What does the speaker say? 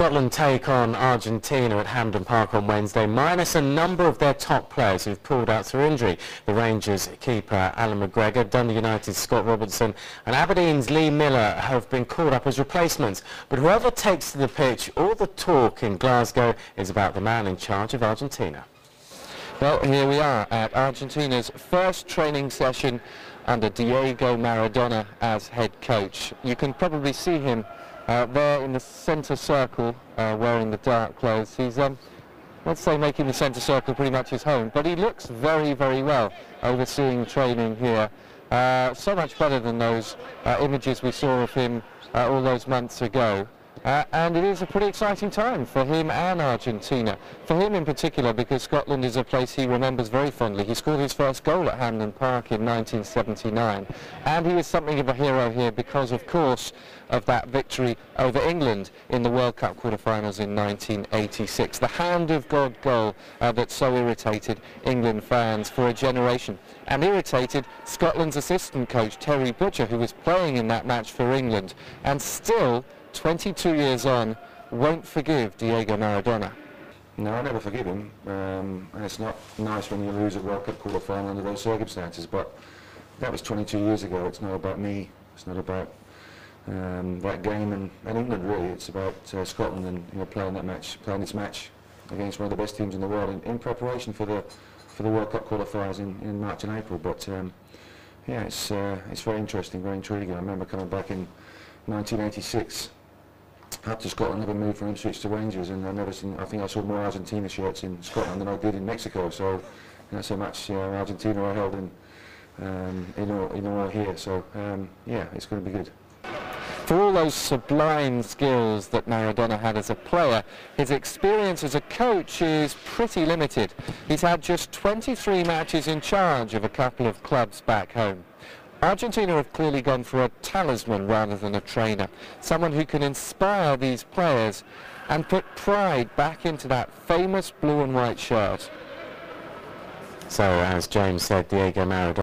Scotland take on Argentina at Hampden Park on Wednesday, minus a number of their top players who've pulled out through injury. The Rangers keeper Alan McGregor, Dundee United's Scott Robertson and Aberdeen's Lee Miller have been called up as replacements. But whoever takes to the pitch, all the talk in Glasgow is about the man in charge of Argentina. Well, here we are at Argentina's first training session under Diego Maradona as head coach. You can probably see him there in the centre circle, wearing the dark clothes. He's, let's say, making the centre circle pretty much his home, but he looks very, very well overseeing training here. So much better than those images we saw of him all those months ago. And it is a pretty exciting time for him and Argentina. For him in particular, because Scotland is a place he remembers very fondly. He scored his first goal at Hampden Park in 1979. And he is something of a hero here because, of course, of that victory over England in the World Cup quarter-finals in 1986. The hand of God goal that so irritated England fans for a generation. And irritated Scotland's assistant coach, Terry Butcher, who was playing in that match for England. And still, 22 years on, won't forgive Diego Maradona. No, I never forgive him. And it's not nice when you lose a World Cup quarter-final under those circumstances, but that was 22 years ago. It's not about me. It's not about that game and England, really. It's about Scotland and playing this match against one of the best teams in the world in preparation for the World Cup qualifiers in March and April. But yeah, it's very interesting, very intriguing. I remember coming back in 1986 up to Scotland, never moved from Ipswich to Rangers, and I think I saw more Argentina shirts in Scotland than I did in Mexico. So that's how much Argentina I held in all here. So yeah, it's going to be good. For all those sublime skills that Maradona had as a player, his experience as a coach is pretty limited. He's had just 23 matches in charge of a couple of clubs back home. Argentina have clearly gone for a talisman rather than a trainer, someone who can inspire these players and put pride back into that famous blue and white shirt. So, as James said, Diego Maradona